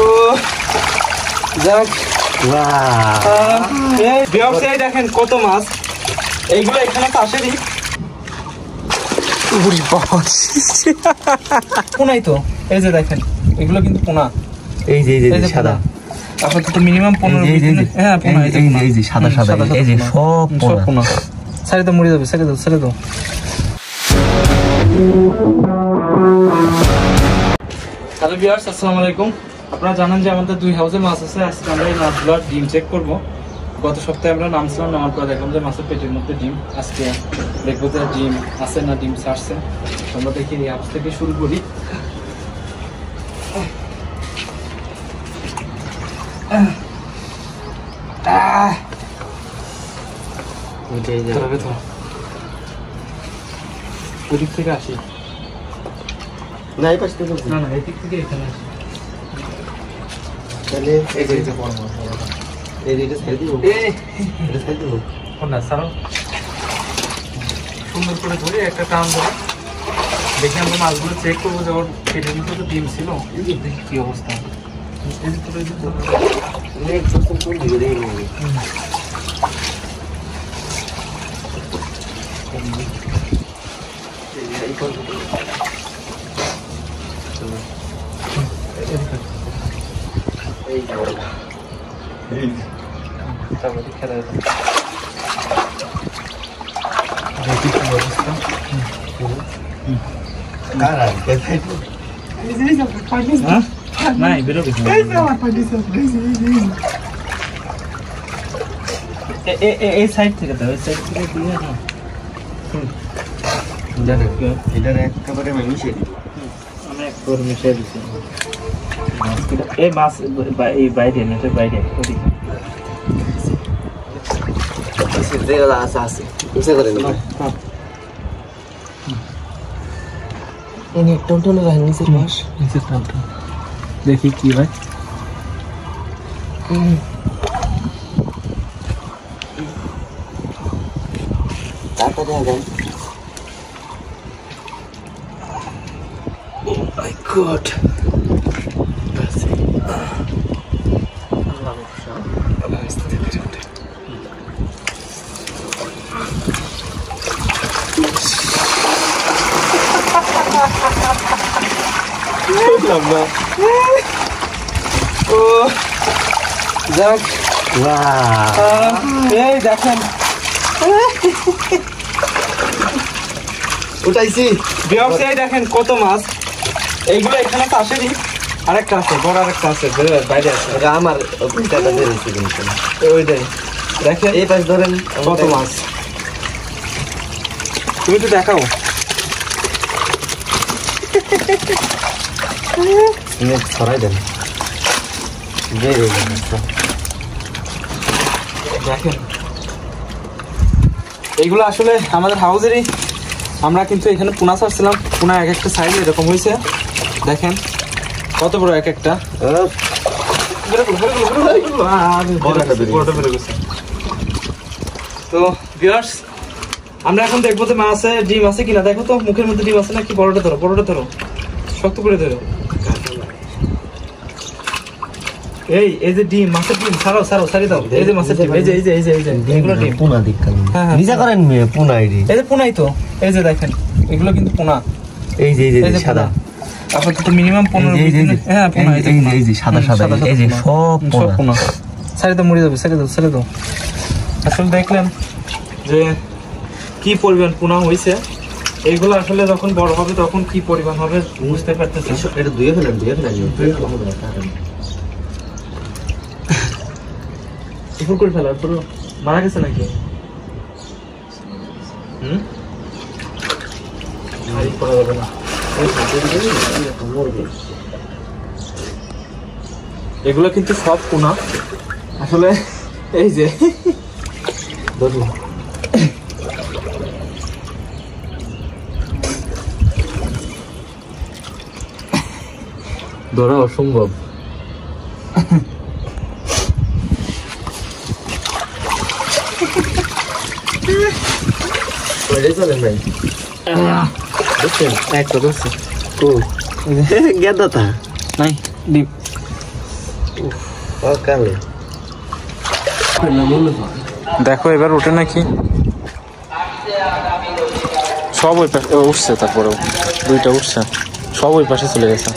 ও যাক, ব্যবসায়ী দেখেন কত মাছ, এইগুলো এখানে তো আসেনি। পোনাই তো, এই যে দেখেন এগুলো কিন্তু পোনা, এই যে সাদা আপাতত মিনিমাম 15। হ্যাঁ পোনা, এই যে সাদা সাদা, এই যে সব পোনা। ছেড়ে দাও, মরে যাবে, ছেড়ে দাও, ছেড়ে দাও। হ্যালো ভিউয়ার্স, আসসালামু আলাইকুম। আপনারা জানেন যে আমাদের 2 হাউসে মাছ আছে। আজকে আমরা এই মাছগুলোর ডিম চেক করব। গত সপ্তাহে আমরা নামছিলাম, নামার পর দেখলাম যে মাছের পেটের মধ্যে ডিম। আজকে দেখবো যে ডিম আছে না ডিম ছাড়ছে। আমরা দেখি এই হাউস থেকে শুরু করি। ওদিক থেকে আসি না, এই পাশ থেকে না, না এই দিক থেকে এখানে আসি। তাহলে এই যে বড় মাছ, এই যে সাইড দিব, এটা সাইড দিব কোনটা সারো, সুন্দর করে ধরে একটা টান ধরে দেখি আমরা মাছগুলো চেক করবো যে ওর পেটের মধ্যে তো ডিম ছিল। দেখি কি অবস্থা। এই যে পুরো অনেক সস্তা করে দিয়ে দেই না। এই কোন এই তারপরে খেলা দেখি কি অবস্থা। কারা দেখাই তো নাই বেরোবে এই সাইড থেকে, তো এই সাইড থেকে দিয়ে না জানেন এটার একেবারে মিশিয়ে দিই। আমি একবার মিশিয়ে দিচ্ছি এই মাছ, এই বাইরে না, এটা বাইরে ওদিকে আছে বুঝতে পারেন না। অনেক টনটনে রাখেন নিচের মাছ, নিচের টনটন দেখি কি ভাই। তারপরে আগান। Oh my God. ও যাক, এই দেখেন উঠাইছি। ব্যবসায়ী দেখেন কত মাছ, এইগুলো এখানে তো আসেনি। আরেকটা আছে, বড় আরেকটা আছে, বাইরে আছে। আমার ওইটাই দেখেন, এই পাশ ধরেন কত মাছ। তুমি তো দেখাও, ছড়াই দেন দেখেন। এইগুলো আসলে আমাদের হাউসেরই। আমরা কিন্তু এখানে পোনা ছাড়ছিলাম, পোনা এক একটা সাইজ এরকম হয়েছে। দেখেন কত বড় এক একটা। তো ভিউয়ার্স, আমরা এখন দেখবো যে মাছে ডিম আছে কিনা। দেখো তো মুখের মধ্যে ডিম আছে নাকি। বড়টা ধরো, বড়টা ধরো, শক্ত করে ধরো। এই এই যে ডিম, মাছের ডিম ছাড়াও, ছাড়াও, ছাড়ি দাও। এই যে মাছের ডিম, এই যে এই যে এই যে এই যে এগুলো ডিম পোনা দিক্কা। হ্যাঁ নিজে করেন পোনা, এই যে পোনাই তো, এই যে দেখেন এগুলো কিন্তু পোনা। এই যে এই যে সাদা আপাতত মিনিমাম 15। হ্যাঁ পোনা, এই যে সাদা সাদা, এই যে সব পোনা। ছেড়ে দাও, মরে যাবে, ছেড়ে দাও, ছেড়ে দাও। আসলে দেখলেন যে কি পরিমাণ পোনা হয়েছে। এইগুলো আসলে যখন বড় হবে তখন কি পরিমাণ হবে বুঝতে পারতেছি। এটা ধুয়ে ফেলেন, ধুয়ে ফেলেন, উপর করে ফেলা। পুরো মারা গেছে নাকি? এগুলো কিন্তু সব পোনা আসলে। এই যে ধরা অসম্ভব। চলেন ভাই, একটা ধরছে গেদাতা নাই ডিম দেখো এবার ওঠে নাকি সব ওই পাশে উঠছে তারপরেও দুইটা উঠছে সব ওই পাশে চলে গেছে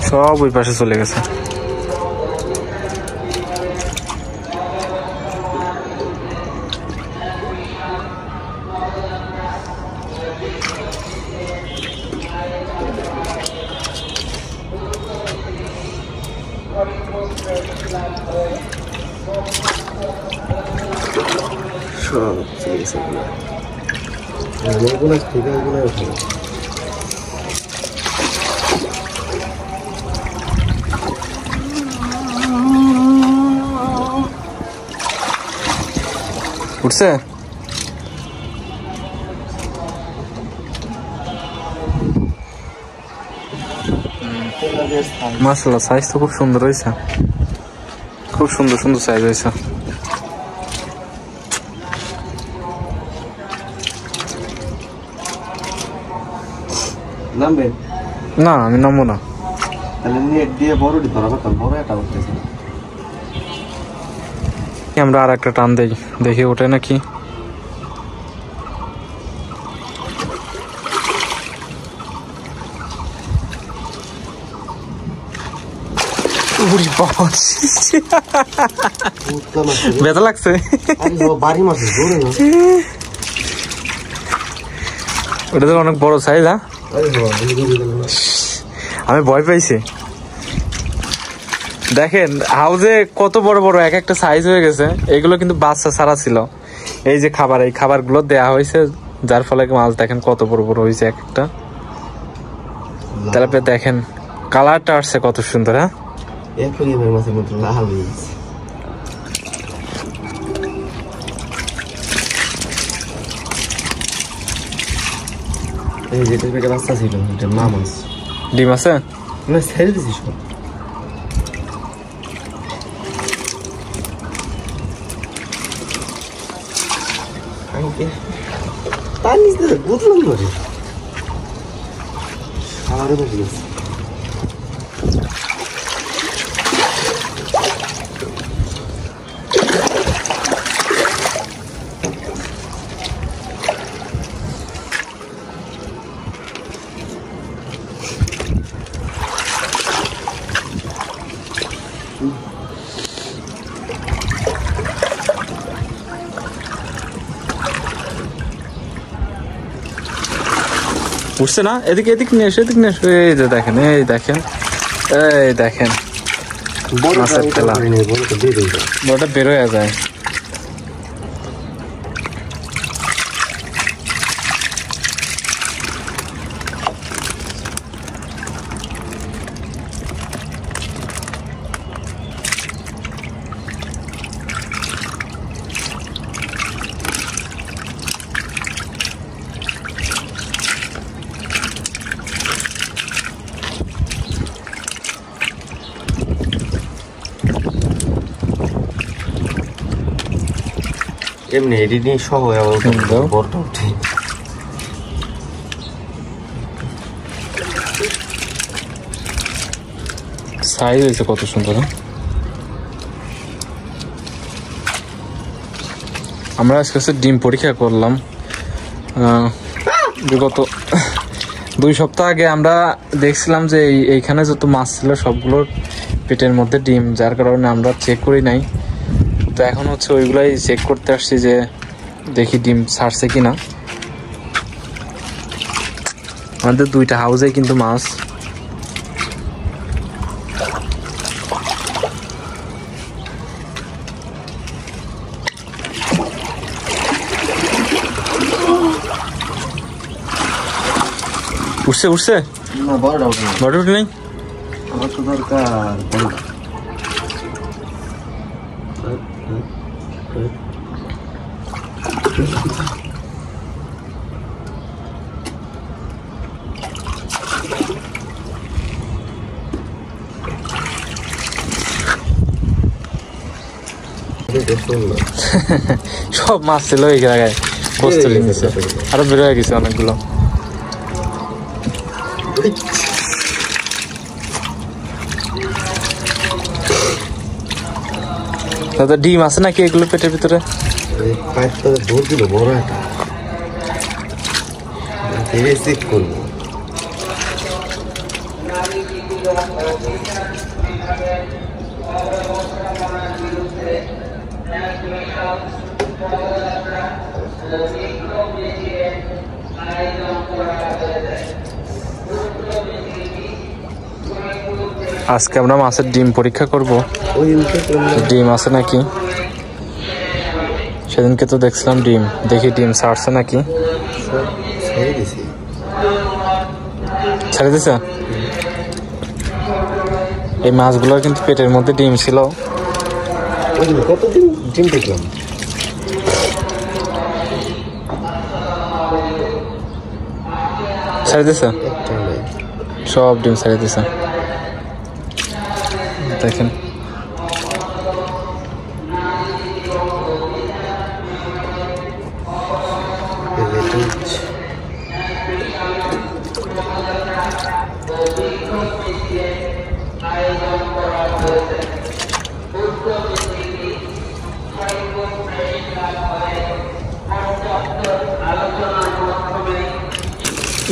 সব ওই পাশে চলে গেছে উঠছে মাশাআল্লাহ সাইজ তো খুব সুন্দর হয়েছে খুব সুন্দর সুন্দর সাইজ হয়েছে নামবে না আমি নামবো না তাহলে নেট দিয়ে বড়টি ধরাবো তো বড় একটা উঠতেছে আমরা আর একটা টান দেই দেখি ওঠে নাকি ব্যথা লাগছে ওটা তো অনেক বড় সাইজ হ্যাঁ আমি ভয় পাইছি দেখেন হাউজে কত বড় বড় এক একটা সাইজ হয়ে গেছে এগুলো কিন্তু বাচ্চা ছাড়া ছিল এই যে খাবার এই খাবারগুলো দেয়া হয়েছে যার ফলে মাছ দেখেন কত বড় বড় হয়েছে এক একটা তারপরে দেখেন কালারটা আসছে কত সুন্দর হ্যাঁ বাচ্চা ছিল মা মাছ ডিম আছে ছেড়ে দিছিস তার নিচ থেকে বুঝলাম ধরে খাবারে বসে গেছে উঠছে না এদিকে এদিকে নিয়ে এসো এদিকে নিয়ে এসো এই যে দেখেন এই দেখেন এই দেখেন মাছের তেলা বড়টা বেরোয়া যায় এমনি এডিটিং সহ বড়টা উঠে সাইজ হয়েছে কত সুন্দর আমরা আজকে ডিম পরীক্ষা করলাম বিগত 2 সপ্তাহ আগে আমরা দেখছিলাম যে এইখানে যত মাছ ছিল সবগুলোর পেটের মধ্যে ডিম যার কারণে আমরা চেক করি নাই তো এখন হচ্ছে ওইগুলাই চেক করতে আসছি যে দেখি ডিম ছাড়ছে কিনা আমাদের 2টা হাউসে কিন্তু মাছ উঠছে উঠছে না বড়টা উঠে না বড় উঠে নেই আমার তো দরকার সব মাছ ছিল এই জায়গায় বস্তু লিখেছে আরো বের হয়ে গেছে অনেকগুলো দাদা ডিম আছে নাকি এগুলো পেটের ভিতরে? ধর দিল বড় একটা চেক করবো। আজকে আমরা মাছের ডিম পরীক্ষা করব, ডিম আছে নাকি। সেদিনকে তো দেখছিলাম ডিম, দেখি ডিম ছাড়ছে নাকি। ছেড়ে দিছে। এই মাছগুলোর কিন্তু পেটের মধ্যে ডিম ছিল। কতদিন ডিম দেখলাম, ছেড়ে দিছে, সব ডিম ছেড়ে দিছে। দেখেন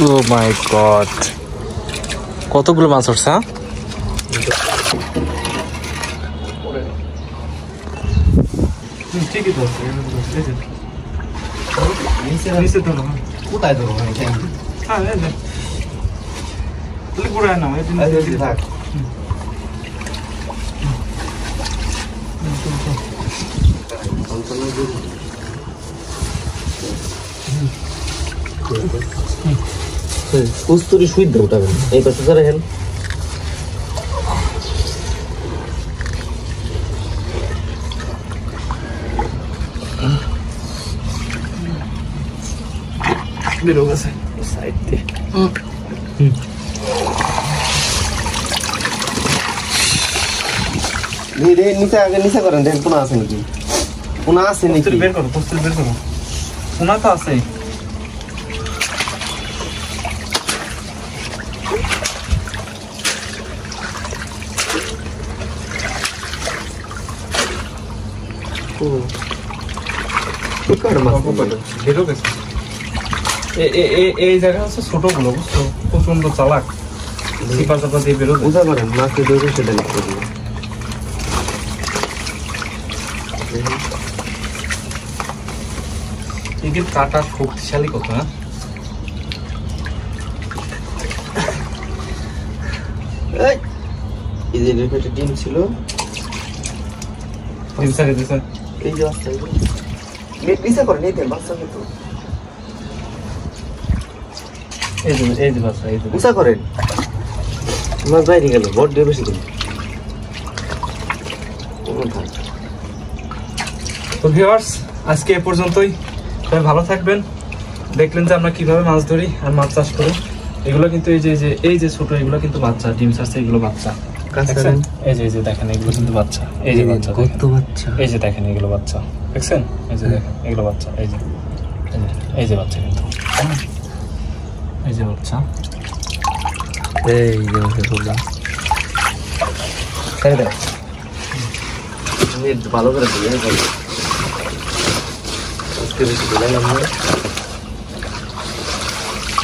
ও মাই গড, কতগুলো মাছ উঠছে। ঠিকই তো কোথায় ধরো? কস্তুরি সুইট দাও উঠাবেন এই পাশে ধরে হেন। বেরো গেছে সাইড দিয়ে। নিচে আগে নিচে করেন, দেখেন পোনা আছে নাকি। পোনা আছে নাকি বের করো, কস্তুরি বের করো। পোনা তো আছে। এই জায়গা হচ্ছে ছোট গুলো, বুঝছো, প্রচন্ড চালাক, চিপা চাপা দিয়ে বেরোবে। বুঝা পারেন মাছকে ধরে সেটা লিখতে দিবে। এদের কাটা শক্তিশালী কত। হ্যাঁ এই যে পেটে ডিম ছিল, ডিম ছাড়িয়ে দিয়েছে। এই যে বাচ্চা নিচে করেন, এই দেন বাচ্চা কিন্তু এই যে বাচ্চা, এই যে উঁচা করেন। মাছ বাইরে গেল, বড় দিয়ে বেশি দিন। তো ভিউয়ার্স, আজকে এ পর্যন্তই। সবাই ভালো থাকবেন। দেখলেন যে আমরা কিভাবে মাছ ধরি আর মাছ চাষ করি। এগুলো কিন্তু এই যে ছোট, এগুলো কিন্তু বাচ্চা, ডিম ছাড়ছে, এগুলো বাচ্চা। এই যে দেখেন, এগুলো কিন্তু বাচ্চা। এই যে বাচ্চা, কত বাচ্চা। এই যে দেখেন, এগুলো বাচ্চা দেখছেন। এই যে দেখেন, এগুলো বাচ্চা। এই যে বাচ্চা, কিন্তু এই যে বাচ্চা। এই যে মাছের পোনা ছেড়ে দেয়। ভালো করে দিয়ে আজকে বেশি দিলাম না।